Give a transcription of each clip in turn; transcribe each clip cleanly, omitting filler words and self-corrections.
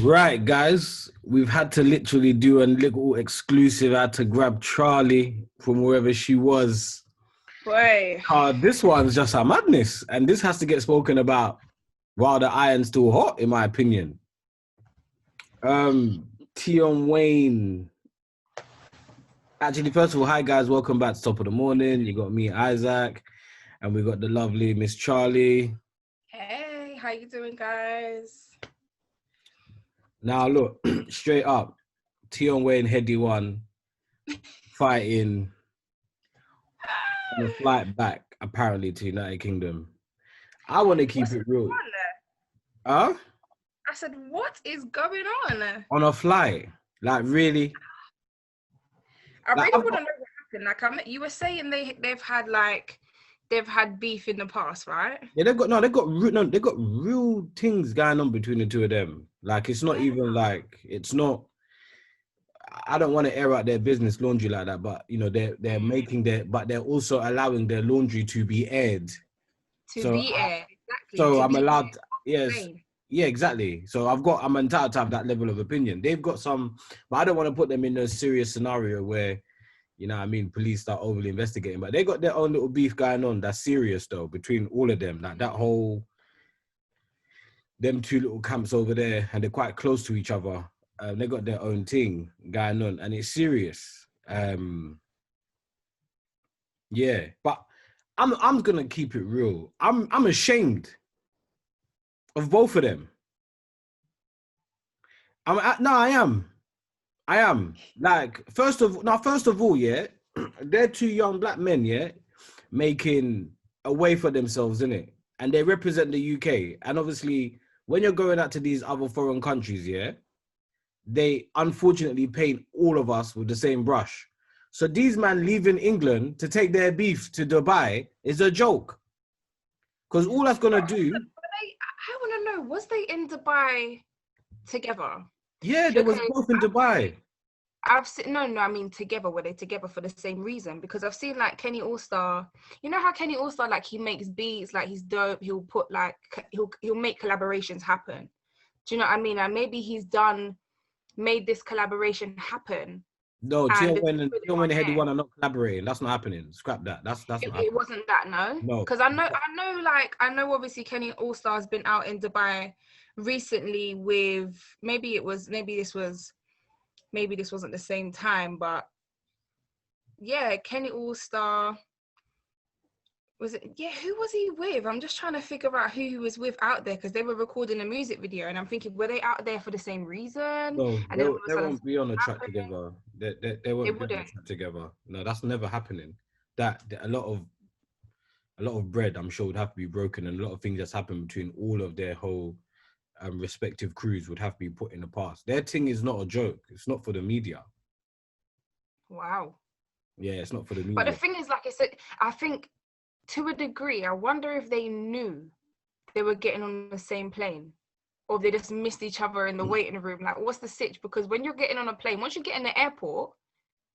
Right, guys, we've had to literally do a little exclusive. I had to grab Charlie from wherever she was. Boy, This one's just a madness, and this has to get spoken about while the iron's still hot, in my opinion. Tion Wayne. Actually, first of all, hi guys, welcome back to Top of the Morning. You got me, Isaac, and we got the lovely Miss Charlie. hey, how you doing, guys? Now, look, straight up, Tion Wayne, Headie one, fighting on a flight back, apparently, to United Kingdom. I want to keep What's it going real. on? Huh? I said, what is going on? On a flight. Like, really? I Like, really want to know what happened. You were saying they've had beef in the past, right? yeah, they got real things going on between the two of them. Like, it's not even like, it's not, I don't want to air out their business laundry like that, but, you know, they're making but they're also allowing their laundry to be aired. To So, be aired, exactly. so To I'm be allowed, yes. explained. Yeah, exactly. So I'm entitled to have that level of opinion. They've got some, but I don't want to put them in a serious scenario where, you know what I mean, police start overly investigating. But they got their own little beef going on that's serious though, between all of them. Like that whole, them two little camps over there, and they're quite close to each other. They got their own thing going on, and it's serious. Yeah, but I'm gonna keep it real. I'm ashamed of both of them. I am. I am. Like, first of all, yeah, they're two young black men, yeah, making a way for themselves, innit? And they represent the UK. And obviously, when you're going out to these other foreign countries, yeah, they unfortunately paint all of us with the same brush. So these men leaving England to take their beef to Dubai is a joke. Because all that's gonna do. I want to know, was they in Dubai together? Yeah, they was Because both in Dubai. I've seen I mean together. Were they together for the same reason? Because I've seen like Kenny Allstar. You know how Kenny Allstar, like, he makes beats, like, he's dope. He'll put like he'll make collaborations happen. Do you know what I mean? And maybe he's made this collaboration happen. No, And Tion Wayne and Headie one are not collaborating. That's not happening. Scrap that. That's not it happening. wasn't that, no. No. Because I know obviously Kenny Allstar's been out in Dubai recently with maybe this wasn't the same time, but yeah, Kenny Allstar was it? Yeah, who was he with? I'm just trying to figure out who he was with out there, because they were recording a music video, and I'm thinking, were they out there for the same reason? No, And then all of a they sudden, won't be on a track happening. together. They They won't be on a wouldn't. track together. No, that's never happening. That a lot of bread, I'm sure, would have to be broken, and a lot of things that's happened between all of their whole respective crews would have to be put in the past. Their thing is not a joke. It's not for the media. Wow. Yeah, it's not for the But the media. thing is, like I said, I think to a degree, I wonder if they knew they were getting on the same plane, or they just missed each other in the waiting room. Like, what's the sitch? Because when you're getting on a plane, once you get in the airport,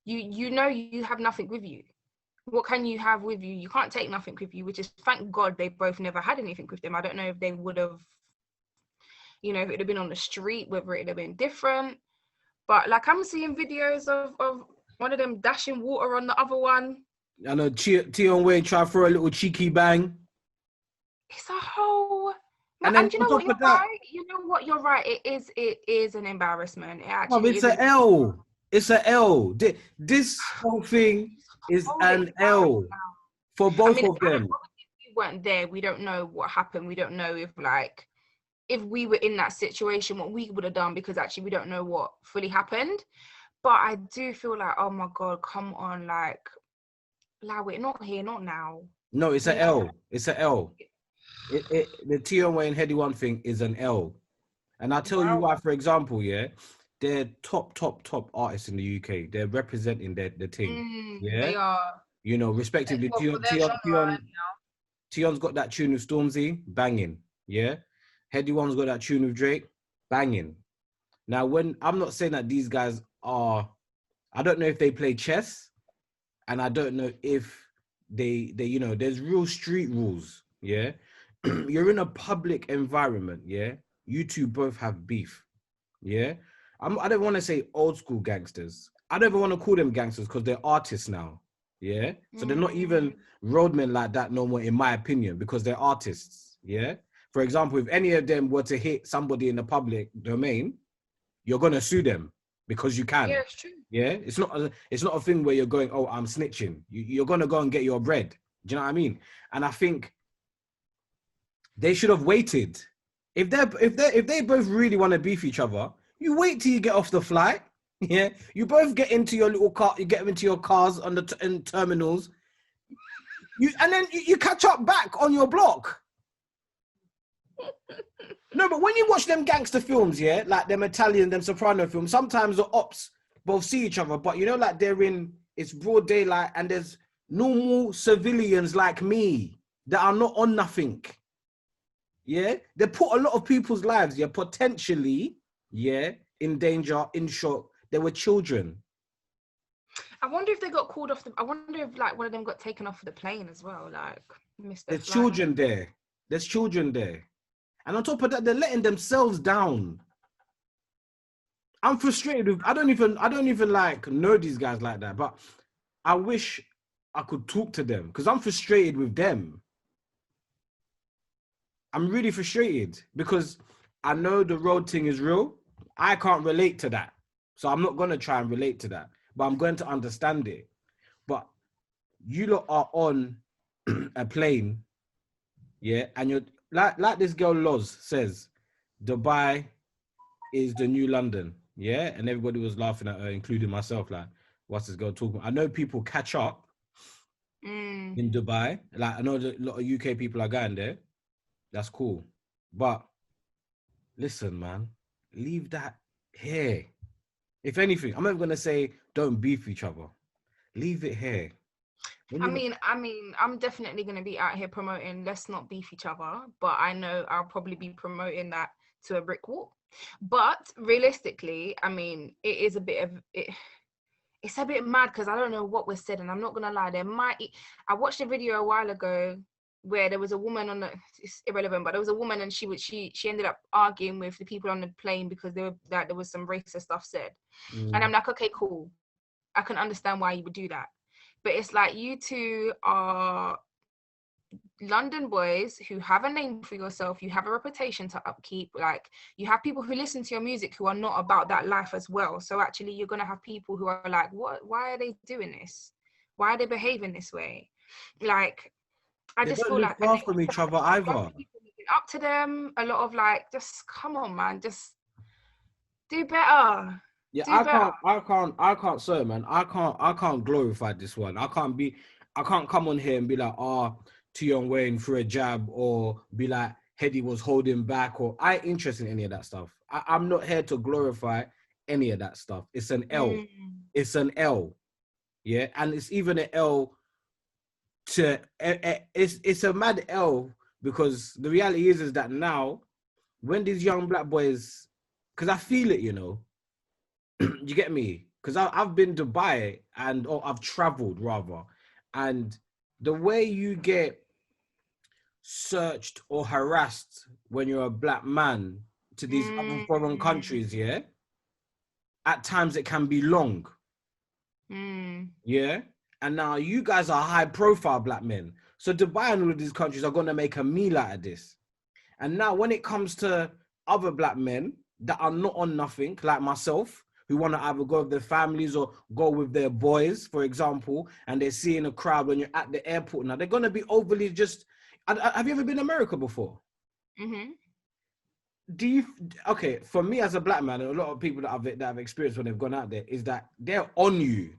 you know you have nothing with you. What can you have with you? You can't take nothing with you, which is, thank God, they both never had anything with them. I don't know if they would have, if it had been on the street, whether it had been different. But like, I'm seeing videos of one of them dashing water on the other one. I know Tion Wayne try for a little cheeky bang. It's a whole. No, And then and you on know what? top You're of that, right. You know what? You're right. It is an embarrassment. It oh, actually it's is an a L. It's a L. This whole thing is whole an L embarrassment now. for I both mean, of them. we weren't there. We don't know what happened. We don't know if we were in that situation, what we would have done, because actually we don't know what fully happened. But I do feel like, oh my God, come on, like we're not here, not now. No, it's a You know, L. It's a L. The Tion Wayne Headie one thing is an L. And I'll tell you wow. why, for example, yeah, they're top artists in the UK. They're representing the team. Yeah. They are. You know, respectively, Well, for their genre, Tion's got that tune with Stormzy, banging. Yeah. Headie one's got that tune with Drake, banging. Now, when I'm not saying that these guys are, I don't know if they play chess, and I don't know if they there's real street rules. Yeah. You're in a public environment. Yeah. You two both have beef. Yeah, I don't want to say old school gangsters. I don't even want to call them gangsters because they're artists now. Yeah, so they're not even roadmen like that no more, in my opinion, because they're artists. Yeah, for example, if any of them were to hit somebody in the public domain, you're gonna sue them because you Yeah, can. it's true. Yeah, it's not a thing where you're going, oh, I'm snitching. You're gonna go and get your bread. Do you know what I mean? And I think they should have waited. If they both really want to beef each other, you wait till you get off the flight. Yeah, you both get into your little car. You get into your cars on the in terminals. And then you catch up back on your block. No, but when you watch them gangster films, yeah, like them Italian, them Soprano films, sometimes the ops both see each other, but like they're in, it's broad daylight and there's normal civilians like me that are not on nothing. Yeah, they put a lot of people's lives, yeah, potentially, yeah, in danger, in shock. They were children. I wonder if they got called off I wonder if like one of them got taken off the plane as well, like missed their There's flight. children there. There's children there. And on top of that, they're letting themselves down. I'm frustrated with, I don't even like know these guys like that, but I wish I could talk to them because I'm frustrated with them. I'm really frustrated because I know the road thing is real. I can't relate to that. So I'm not going to try and relate to that, but I'm going to understand it. But you lot are on a plane, yeah, and you're like this girl Loz says, Dubai is the new London, yeah, and everybody was laughing at her, including myself. Like, what's this girl talking about? I know people catch up in Dubai. Like, I know that a lot of UK people are going there. That's cool, but listen, man, leave that here. If anything, I'm not gonna say don't beef each other. Leave it here. I mean, I'm definitely going to be out here promoting let's not beef each other, but I know I'll probably be promoting that to a brick wall. But realistically, I mean, it is a bit of it. It's a bit mad because I don't know what was said, and I'm not gonna lie. I watched a video a while ago where there was a woman on the. It's irrelevant, but there was a woman, and she ended up arguing with the people on the plane because there was some racist stuff said, and I'm like, okay, cool, I can understand why you would do that, but it's like you two are London boys who have a name for yourself, you have a reputation to upkeep, like you have people who listen to your music who are not about that life as well. So actually you're going to have people who are like, what, why are they doing this? Why are they behaving this way? Like, I they just don't feel live like, and far from each other a lot either. of people looking up to them, a lot of like, just come on, man, just do better. Yeah, Do better. sorry, man. I can't glorify this one. I can't come on here and be like, Tion Wayne for a jab, or be like, Headie was holding back, or I ain't interested in any of that stuff. I'm not here to glorify any of that stuff. It's an L. It's an L. Yeah. And it's even an L to, it's a mad L because the reality is that now, when these young black boys, because I feel it, you know, you get me? Because I've been to Dubai or I've traveled rather, and the way you get searched or harassed when you're a black man to these other foreign countries, yeah, at times it can be long, yeah. And now you guys are high profile black men, so Dubai and all of these countries are gonna make a meal out of this. And now when it comes to other black men that are not on nothing, like myself, who want to either go with their families or go with their boys, for example, and they're seeing a crowd when you're at the airport now, they're going to be overly just... Have you ever been to America before? Do you... Okay, for me as a black man, and a lot of people that have experienced when they've gone out there, is that they're on you.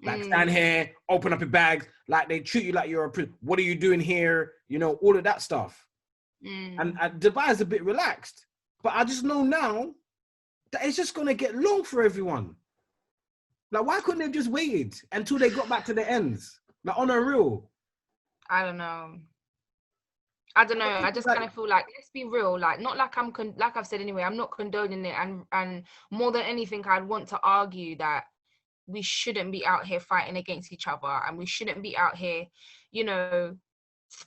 Like, stand here, open up your bags, like they treat you like you're a prisoner. What are you doing here? You know, all of that stuff. And Dubai is a bit relaxed, but I just know now that it's just gonna get long for everyone. Like, why couldn't they have just waited until they got back to the ends? Like, on a real. I don't know. I just kind of feel like, let's be real. Like, not like like I've said anyway, I'm not condoning it. And more than anything, I'd want to argue that we shouldn't be out here fighting against each other, and we shouldn't be out here, you know.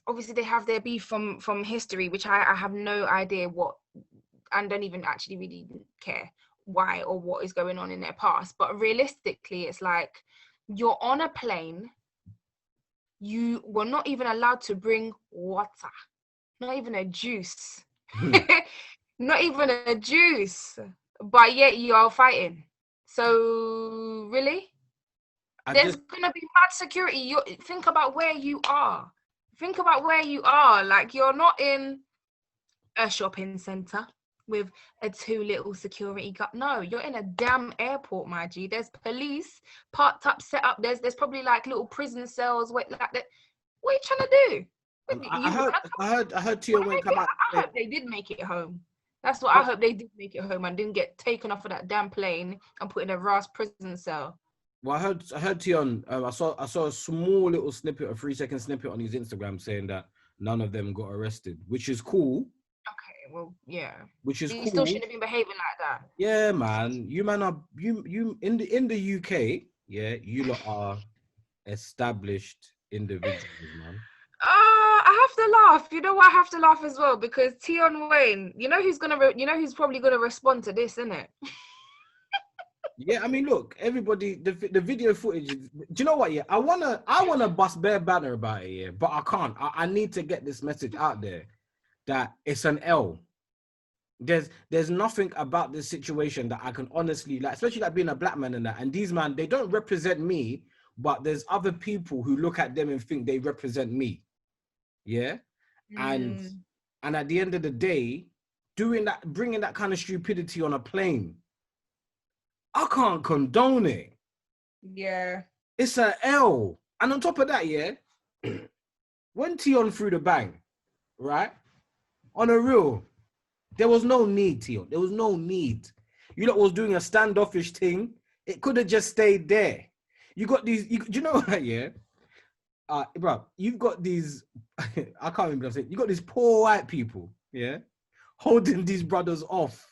Obviously they have their beef from history, which I have no idea what and don't even actually really care why or what is going on in their past. But realistically, it's like you're on a plane, you were not even allowed to bring water, not even a juice, not even a juice, but yet you are fighting. So really, there's gonna be mad security. You think about where you are. Think about where you are. Like, you're not in a shopping center with a too little security guard. No, you're in a damn airport, my G. There's police parked up, set up. There's probably like little prison cells. Wait, like that. What are you trying to do? I heard Tion went come out. I hope they did make it home. That's what I hope they did make it home and didn't get taken off of that damn plane and put in a Ross prison cell. Well, I heard Tion. I saw a small little snippet, a 3-second snippet on his Instagram saying that none of them got arrested, which is cool. Okay, well, yeah. Which is you cool. Still shouldn't have been behaving like that. Yeah, man. You man are you in the UK. Yeah, you lot are established individuals, man. I have to laugh. You know why I have to laugh as well? Because Tion Wayne, you know who's probably gonna respond to this, isn't it? Yeah, I mean, look, everybody, the video footage. Do you know what? Yeah, I wanna bust bare banner about it, yeah, but I can't. I need to get this message out there that it's an L. There's nothing about this situation that I can honestly, like, especially like being a black man and that. And these man, they don't represent me, but there's other people who look at them and think they represent me. Yeah, and at the end of the day, bringing that kind of stupidity on a plane, I can't condone it. Yeah. It's an L. And on top of that, yeah, when Tion threw the bang, right? On a real, there was no need, Tion. There was no need. You lot was doing a standoffish thing. It could have just stayed there. You got these, do you know what, yeah? Bro, you've got these, I can't remember what I'm saying. You got these poor white people, yeah, holding these brothers off.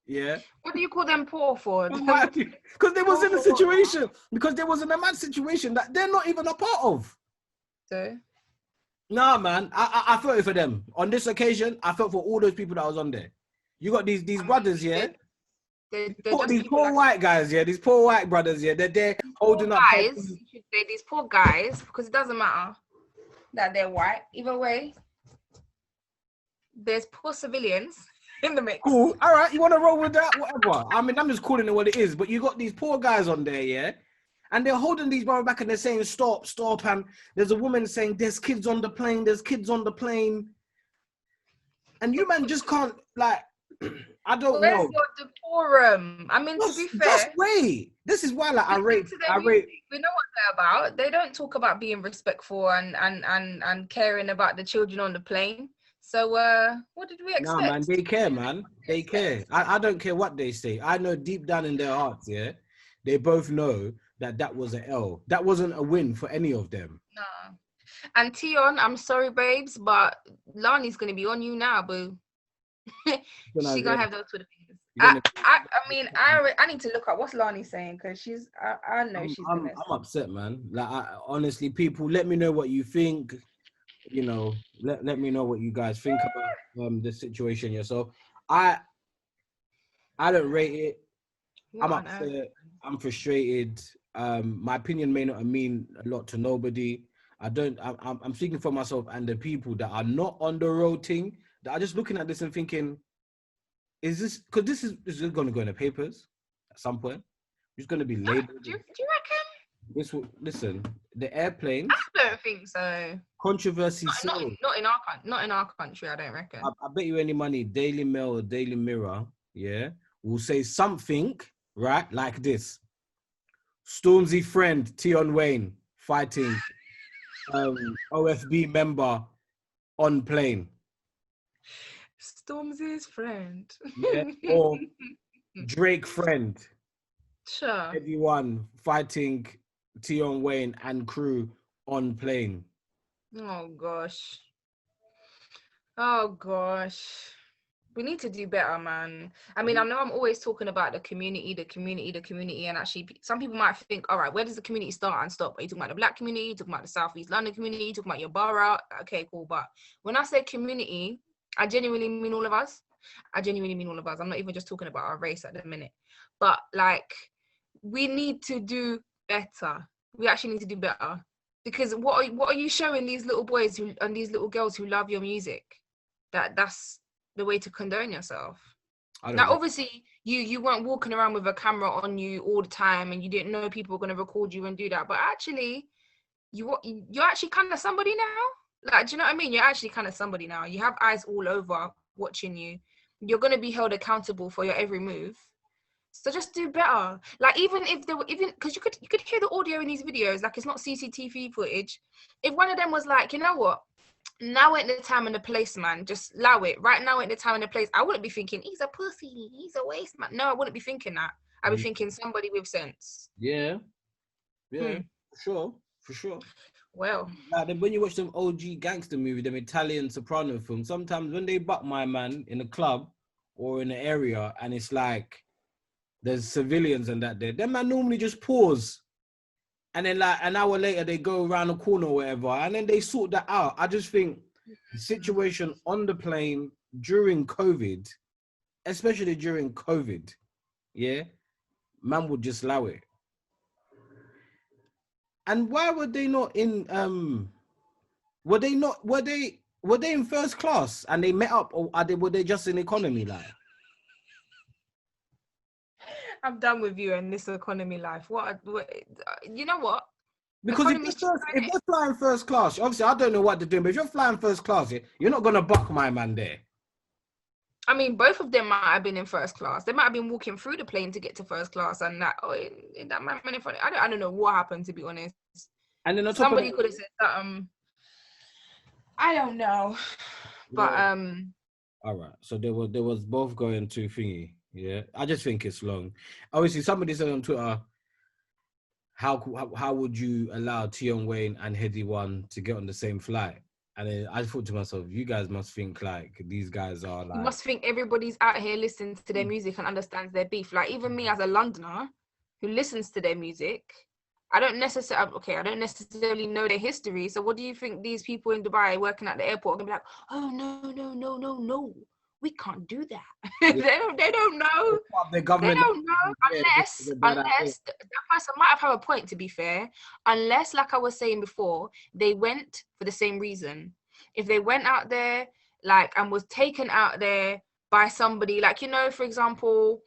Yeah. What do you call them poor for? Because they was in a situation. Because they was in a mad situation that they're not even a part of. So? Nah, man. I felt it for them. On this occasion, I felt for all those people that was on there. You got these brothers, yeah? These poor white guys, yeah? These poor white brothers, yeah? They're there holding up. These poor guys, because it doesn't matter that they're white. Either way, there's poor civilians in the mix. Cool. All right, you want to roll with that? Whatever. I mean, I'm just calling it what it is. But you got these poor guys on there, yeah? And they're holding these brothers back and they're saying, stop. And there's a woman saying, there's kids on the plane. And you, man, just can't, like, I don't know. Where's your decorum? I mean, to be fair. Just wait. This is why, like, I rate. We know what they're about. They don't talk about being respectful and caring about the children on the plane. So what did we expect? Nah, man, they care, man. They care. I don't care what they say. I know deep down in their hearts, yeah, they both know that was an L. That wasn't a win for any of them. No. And Tion, I'm sorry, babes, but Lani's going to be on you now, boo. She's going to have those Twitter fingers. I need to look up what's Lani saying, because I know she's I'm upset, man. Like, honestly, people, let me know what you think. You know, let me know what you guys think about the situation yourself. I don't rate it. I'm upset. I'm frustrated. My opinion may not mean a lot to nobody. I'm speaking for myself and the people that are not on the road thing, that are just looking at this and thinking, is this, because this is going to go in the papers at some point. It's going to be labeled. Do you reckon? Listen, the airplanes. I don't think so. Controversy. Not in our country. I don't reckon. I bet you any money, Daily Mail or Daily Mirror, yeah, will say something, right, like this: Stormzy friend Tion Wayne fighting OFB member on plane. Stormzy's friend. Yeah, or Drake friend. Sure. Everyone fighting Tion Wayne and crew on plane. Oh gosh. We need to do better, man. I mean, I know I'm always talking about the community, and actually some people might think, all right, where does the community start and stop? Are you talking about the black community? Are you talking about the South East London community? Are you talking about your borough? Okay, cool. But when I say community, I genuinely mean all of us. I genuinely mean all of us. I'm not even just talking about our race at the minute. But like, we need to do better. We actually need to do better. Because what are you showing these little boys who and these little girls who love your music? That's the way to condone yourself. Now, obviously, you weren't walking around with a camera on you all the time, and you didn't know people were going to record you and do that. But actually, you're actually kind of somebody now. Like, do you know what I mean? You're actually kind of somebody now. You have eyes all over watching you. You're going to be held accountable for your every move. So just do better. Like, even if there were, even because you could hear the audio in these videos, like it's not CCTV footage. If one of them was like, you know what, now ain't the time and the place, man, just allow it. Right now ain't the time and the place. I wouldn't be thinking he's a pussy, he's a waste man. No, I wouldn't be thinking that. I'd be thinking somebody with sense. Yeah, for sure. Well, like when you watch them OG gangster movie, them Italian soprano films, sometimes when they butt my man in a club or in an area, and it's like there's civilians and that there, them man normally just pause, and then like an hour later they go around the corner or whatever, and then they sort that out. I just think the situation on the plane during COVID, especially during COVID, yeah, man would just allow it. And why were they not in were they in first class and they met up, or were they just in economy like? I'm done with you and this economy life. What you know what? Because if they're flying first class, obviously I don't know what they're doing, but if you're flying first class, you're not gonna buck my man there. I mean, both of them might have been in first class. They might have been walking through the plane to get to first class, and that that man in front. I don't know what happened, to be honest. And then somebody could have said that. I don't know, but All right, so there was both going to thingy. Yeah, I just think it's long. Obviously, somebody said on Twitter, how would you allow Tion Wayne and Headie One to get on the same flight? And then I thought to myself, you guys must think like these guys are like. You must think everybody's out here listening to their music and understands their beef. Like even me as a Londoner who listens to their music, I don't necessarily know their history. So what do you think these people in Dubai working at the airport are gonna be like? Oh no, we can't do that. Yeah. they don't know. They don't know unless that person might have a point, to be fair. Unless, like I was saying before, they went for the same reason. If they went out there like and was taken out there by somebody, like, you know, for example,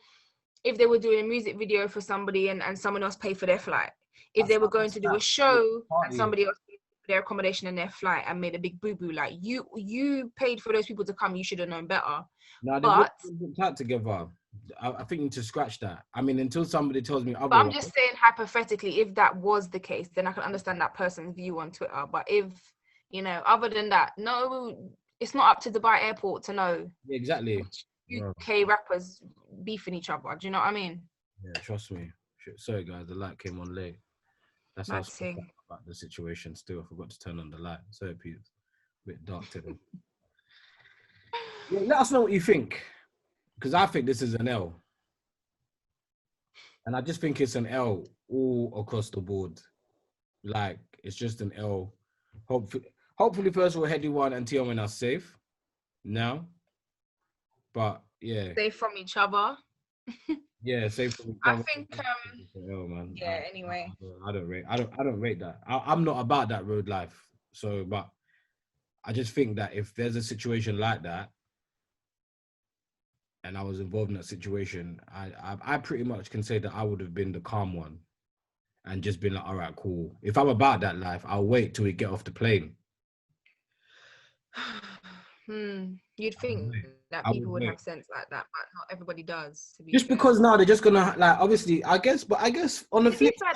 if they were doing a music video for somebody and someone else paid for their flight. If they were going to do a show and somebody else paid for their accommodation and their flight and made a big boo-boo, like you paid for those people to come, you should have known better. No, but they worked together. I think you need to scratch that. I mean, until somebody tells me otherwise. But I'm just saying, hypothetically, if that was the case, then I can understand that person's view on Twitter. But if, you know, other than that, no, it's not up to Dubai Airport to know. Yeah, exactly. UK rappers beefing each other. Do you know what I mean? Yeah, trust me. Sorry, guys, the light came on late. That's how I about the situation. Still, I forgot to turn on the light. Sorry, Pete. A bit dark today. Yeah, let us know what you think, because I think this is an L, and I just think it's an L all across the board. Like, it's just an L. Hopefully, first of all, Headie One and Tion are safe now. But yeah, safe from each other. Yeah, safe from each other. I think. Oh man. Yeah. Anyway, I don't rate that. I'm not about that road life. So, but I just think that if there's a situation like that, and I was involved in that situation, I pretty much can say that I would have been the calm one and just been like, all right, cool. If I'm about that life, I'll wait till we get off the plane. You'd think that people would have sense like that, but not everybody does. Just fair. Because now they're just gonna like, obviously, I guess on the flip side,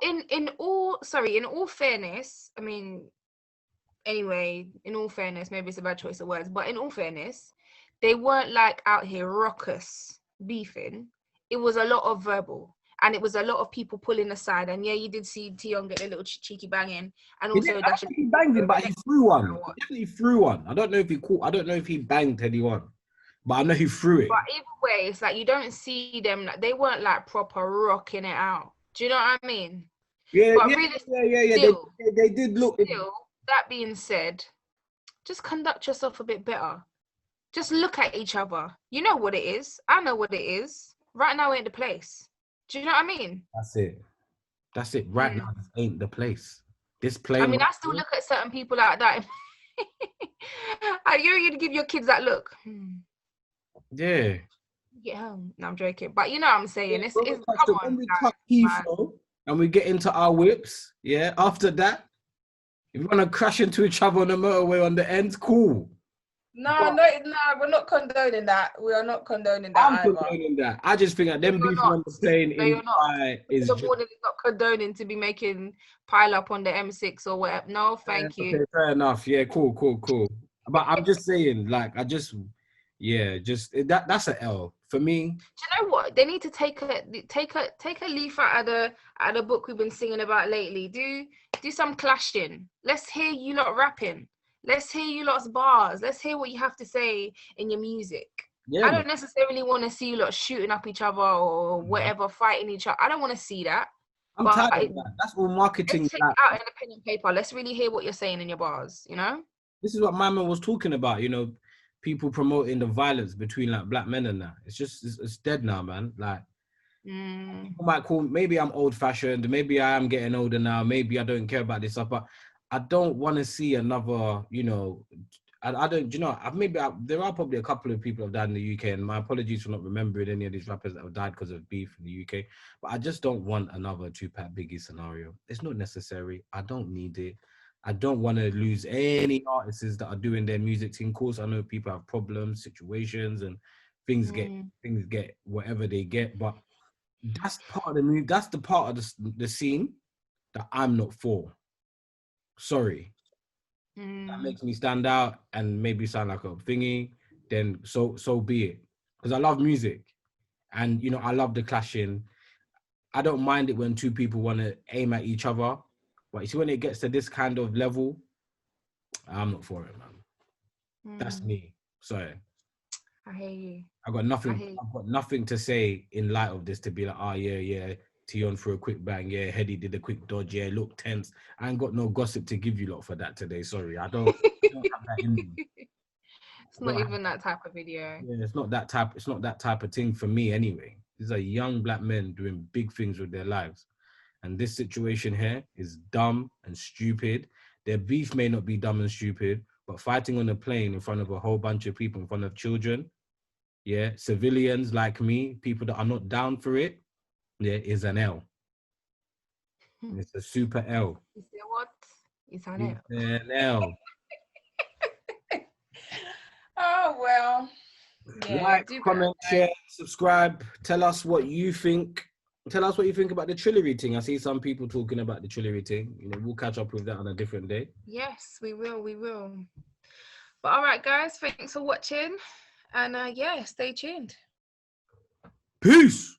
in all fairness, I mean, anyway, in all fairness, maybe it's a bad choice of words, but in all fairness, they weren't like out here raucous beefing. It was a lot of verbal, and it was a lot of people pulling aside. And yeah, you did see Tion get a little cheeky banging, and also he banged him, but he threw one. He definitely threw one. I don't know if he caught. I don't know if he banged Headie One, but I know he threw it. But either way, it's like you don't see them. Like, they weren't like proper rocking it out. Do you know what I mean? Yeah, but yeah. Still, they did look. Still, that being said, just conduct yourself a bit better. just look at each other. You know what it is. I know what it is. Right now ain't the place. Do you know what I mean? That's it. That's it. Right now, this ain't the place. This plane. I mean, right I still here, look at certain people like that. Are you to give your kids that look? yeah. Get home. No, I'm joking. But you know what I'm saying. Yeah, It's come on, when we guys, touch man. Heathrow and we get into our whips, yeah, after that, if you want to crash into each other on the motorway on the ends, cool. No, But no, no, we're not condoning that. We are not condoning that I'm either. condoning that. I just think that No, them you're beefing not. on the plane No, in you're not. Dubai is The just warning is not condoning to be making pile up on the M6 or whatever. No, thank you. okay, fair enough. Yeah, cool, cool, cool. But I'm just saying, like, yeah, just that's an L for me. Do you know what? They need to take a leaf out of the book we've been singing about lately. Do some clashing. Let's hear you lot rapping. Let's hear you lot's bars. Let's hear what you have to say in your music. Yeah, I man. don't necessarily want to see you lot shooting up each other or whatever, fighting each other. I don't want to see that. I'm But tired of that. That's all marketing. let's take Like, out an independent paper. Let's really hear what you're saying in your bars, you know? this is what my man was talking about. People promoting the violence between like black men and that. It's dead now, man. Like people might call. Maybe I'm old fashioned. Maybe I am getting older now. Maybe I don't care about this stuff. But I don't want to see another. I don't. There are probably a couple of people who have died in the UK, and my apologies for not remembering any of these rappers that have died because of beef in the UK. But I just don't want another Tupac Biggie scenario. It's not necessary. I don't need it. I don't want to lose any artists that are doing their music thing. Of course, I know people have problems, situations, and things get whatever they get. But that's part of the music. That's the part of the scene that I'm not for. Sorry. That makes me stand out and maybe sound like a thingy, then so be it. Because I love music, and I love the clashing. I don't mind it when two people want to aim at each other, but you see when it gets to this kind of level, I'm not for it, man. That's me. Sorry. I hear you. I've got nothing to say in light of this to be like, oh yeah, Tion for a quick bang, yeah, Headie did a quick dodge, yeah, look tense. I ain't got no gossip to give you lot for that today. Sorry, I don't have that in me. It's not even that type of video. Yeah, it's not that type of thing for me anyway. These are young black men doing big things with their lives. And this situation here is dumb and stupid. Their beef may not be dumb and stupid, but fighting on a plane in front of a whole bunch of people, in front of children, yeah, civilians like me, people that are not down for it, yeah, is an L. It's a super L. You say what? It's an L. It's an L. Oh well. Yeah, like, comment, share, subscribe. Tell us what you think. Tell us what you think about the Trillery thing. I see some people talking about the Trillery thing. We'll catch up with that on a different day. Yes, we will. We will. But all right, guys, thanks for watching. And yeah, stay tuned. Peace.